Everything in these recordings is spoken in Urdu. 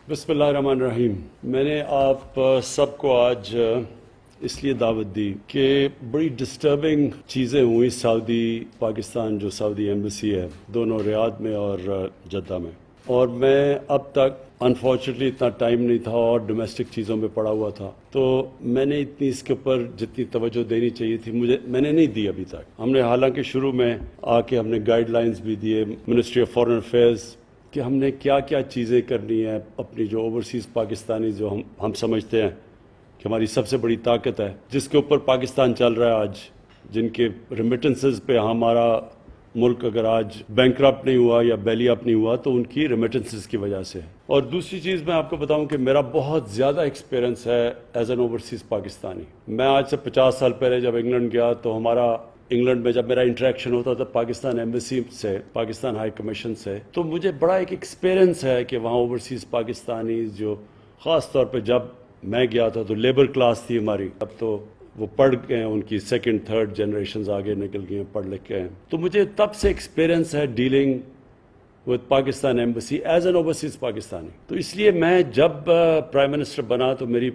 بسم اللہ الرحمن الرحیم۔ میں نے آپ سب کو آج اس لیے دعوت دی کہ بڑی ڈسٹربنگ چیزیں ہوئی سعودی پاکستان جو سعودی ایمبیسی ہے دونوں ریاض میں اور جدہ میں، اور میں اب تک انفارچونیٹلی اتنا ٹائم نہیں تھا اور ڈومیسٹک چیزوں میں پڑا ہوا تھا، تو میں نے اتنی اس کے اوپر جتنی توجہ دینی چاہیے تھی میں نے نہیں دی ابھی تک۔ ہم نے حالانکہ شروع میں آ کے ہم نے گائیڈ لائنز بھی دیے منسٹری آف فارن افیئرز کہ ہم نے کیا کیا چیزیں کرنی ہیں، اپنی جو اوورسیز پاکستانی جو ہم سمجھتے ہیں کہ ہماری سب سے بڑی طاقت ہے، جس کے اوپر پاکستان چل رہا ہے آج، جن کے ریمیٹنسز پہ ہمارا ملک اگر آج بینکرپٹ نہیں ہوا یا بیلی اپ نہیں ہوا تو ان کی ریمیٹنسز کی وجہ سے ہے۔ اور دوسری چیز میں آپ کو بتاؤں کہ میرا بہت زیادہ ایکسپیرنس ہے ایز این اوورسیز پاکستانی۔ میں آج سے 50 سال پہلے جب انگلینڈ گیا تو ہمارا انگلینڈ میں جب میرا انٹریکشن ہوتا تھا پاکستان ایمبیسی سے، پاکستان ہائی کمیشن سے، تو مجھے بڑا ایک ایکسپیرنس ہے کہ وہاں اوورسیز پاکستانی جو خاص طور پہ جب میں گیا تھا تو لیبر کلاس تھی ہماری، اب تو وہ پڑھ گئے ہیں، ان کی سیکنڈ تھرڈ جنریشنز آگے نکل گئی ہیں، پڑھ لکھ کے ہیں، تو مجھے تب سے ایکسپیرنس ہے dealing with Pakistan embassy as an overseas Pakistani. تو اس لیے میں جب پرائم منسٹر بنا تو میری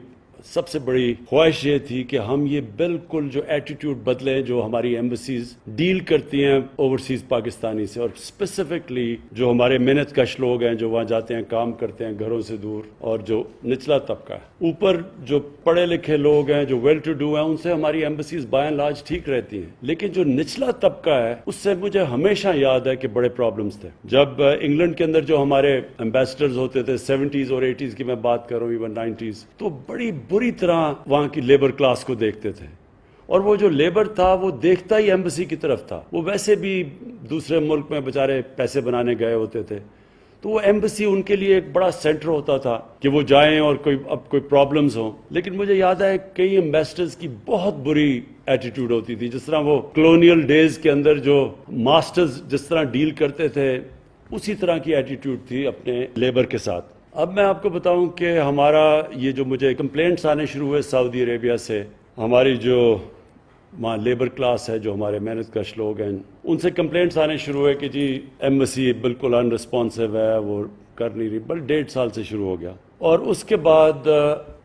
سب سے بڑی خواہش یہ تھی کہ ہم یہ بالکل جو ایٹیٹیوڈ بدلیں جو ہماری ایمبیسیز ڈیل کرتی ہیں اوورسیز پاکستانی سے، اور اسپیسیفکلی جو ہمارے محنت کش لوگ ہیں جو وہاں جاتے ہیں کام کرتے ہیں گھروں سے دور، اور جو نچلا طبقہ ہے، اوپر جو پڑھے لکھے لوگ ہیں جو ویل ٹو ڈو ہیں، ان سے ہماری ایمبیسیز بائی اینڈ لارج ٹھیک رہتی ہیں، لیکن جو نچلا طبقہ ہے اس سے مجھے ہمیشہ یاد ہے کہ بڑے پرابلمس تھے۔ جب انگلینڈ کے اندر جو ہمارے ایمبیسڈرز ہوتے تھے 70s اور 80s کی میں بات کروں، ایون 90s، تو بڑی بری طرح وہاں کی لیبر کلاس کو دیکھتے تھے، اور وہ جو لیبر تھا وہ دیکھتا ہی ایمبیسی کی طرف تھا، وہ ویسے بھی دوسرے ملک میں بیچارے پیسے بنانے گئے ہوتے تھے، تو وہ ایمبیسی ان کے لیے ایک بڑا سینٹر ہوتا تھا کہ وہ جائیں اور کوئی پرابلمز ہوں۔ لیکن مجھے یاد ہے کئی ایمبیسڈرز کی بہت بری ایٹیٹیوڈ ہوتی تھی، جس طرح وہ کلونیل ڈیز کے اندر جو ماسٹرز جس طرح ڈیل کرتے تھے اسی طرح کی ایٹیٹیوڈ تھی اپنے لیبر کے ساتھ۔ اب میں آپ کو بتاؤں کہ ہمارا یہ جو مجھے کمپلینٹس آنے شروع ہوئے سعودی عربیہ سے، ہماری جو وہاں لیبر کلاس ہے جو ہمارے محنت کش لوگ ہیں، ان سے کمپلینٹس آنے شروع ہوئے کہ جی ایمبیسی بالکل ان رسپانسو ہے، وہ کر نہیں رہی، بل 1.5 سال سے شروع ہو گیا، اور اس کے بعد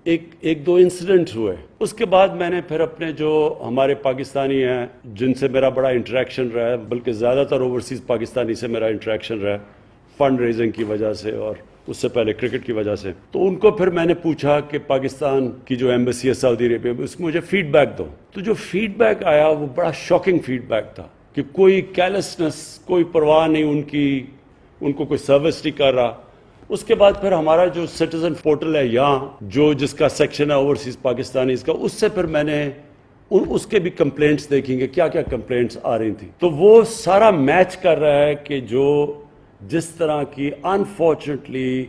ایک دو انسیڈنٹ ہوئے۔ اس کے بعد میں نے پھر اپنے جو ہمارے پاکستانی ہیں جن سے میرا بڑا انٹریکشن رہا ہے، بلکہ زیادہ تر اوورسیز پاکستانی سے میرا انٹریکشن رہا ہے فنڈ ریزنگ کی وجہ سے اور اس سے پہلے کرکٹ کی وجہ سے، تو ان کو پھر میں نے پوچھا کہ پاکستان کی جو ایمبیسی ہے سعودی عربیہ میں اس کو مجھے فیڈ بیک دو، تو جو فیڈ بیک آیا وہ بڑا شاکنگ فیڈ بیک تھا کہ کوئی کیرلیسنس، کوئی پرواہ نہیں ان کی، ان کو کوئی سروس نہیں کر رہا۔ اس کے بعد پھر ہمارا جو سٹیزن پورٹل ہے یہاں جو جس کا سیکشن ہے اوورسیز پاکستانیز کا، اس سے پھر میں نے اس کے بھی کمپلینٹس دیکھیں گے کیا کیا کمپلینٹس آ رہی تھیں، تو وہ سارا میچ کر رہا ہے کہ جس طرح کی انفارچونیٹلی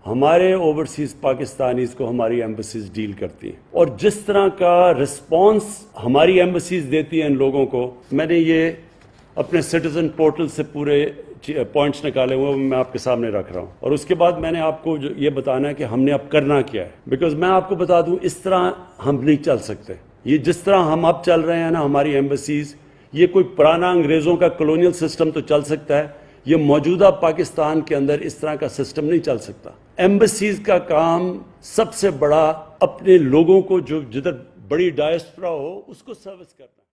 ہمارے اوورسیز پاکستانیز کو ہماری ایمبیسیز ڈیل کرتی ہیں، اور جس طرح کا رسپانس ہماری ایمبیسیز دیتی ہیں ان لوگوں کو، میں نے یہ اپنے سٹیزن پورٹل سے پورے پوائنٹس نکالے ہوئے میں آپ کے سامنے رکھ رہا ہوں، اور اس کے بعد میں نے آپ کو یہ بتانا ہے کہ ہم نے اب کرنا کیا ہے، بیکاز میں آپ کو بتا دوں اس طرح ہم نہیں چل سکتے۔ یہ جس طرح ہم اب چل رہے ہیں نا ہماری ایمبیسیز، یہ کوئی پرانا انگریزوں کا کلونیل سسٹم تو چل سکتا ہے، یہ موجودہ پاکستان کے اندر اس طرح کا سسٹم نہیں چل سکتا۔ ایمبیسیز کا کام سب سے بڑا اپنے لوگوں کو جو جدھر بڑی ڈائسپورا ہو اس کو سروس کرنا۔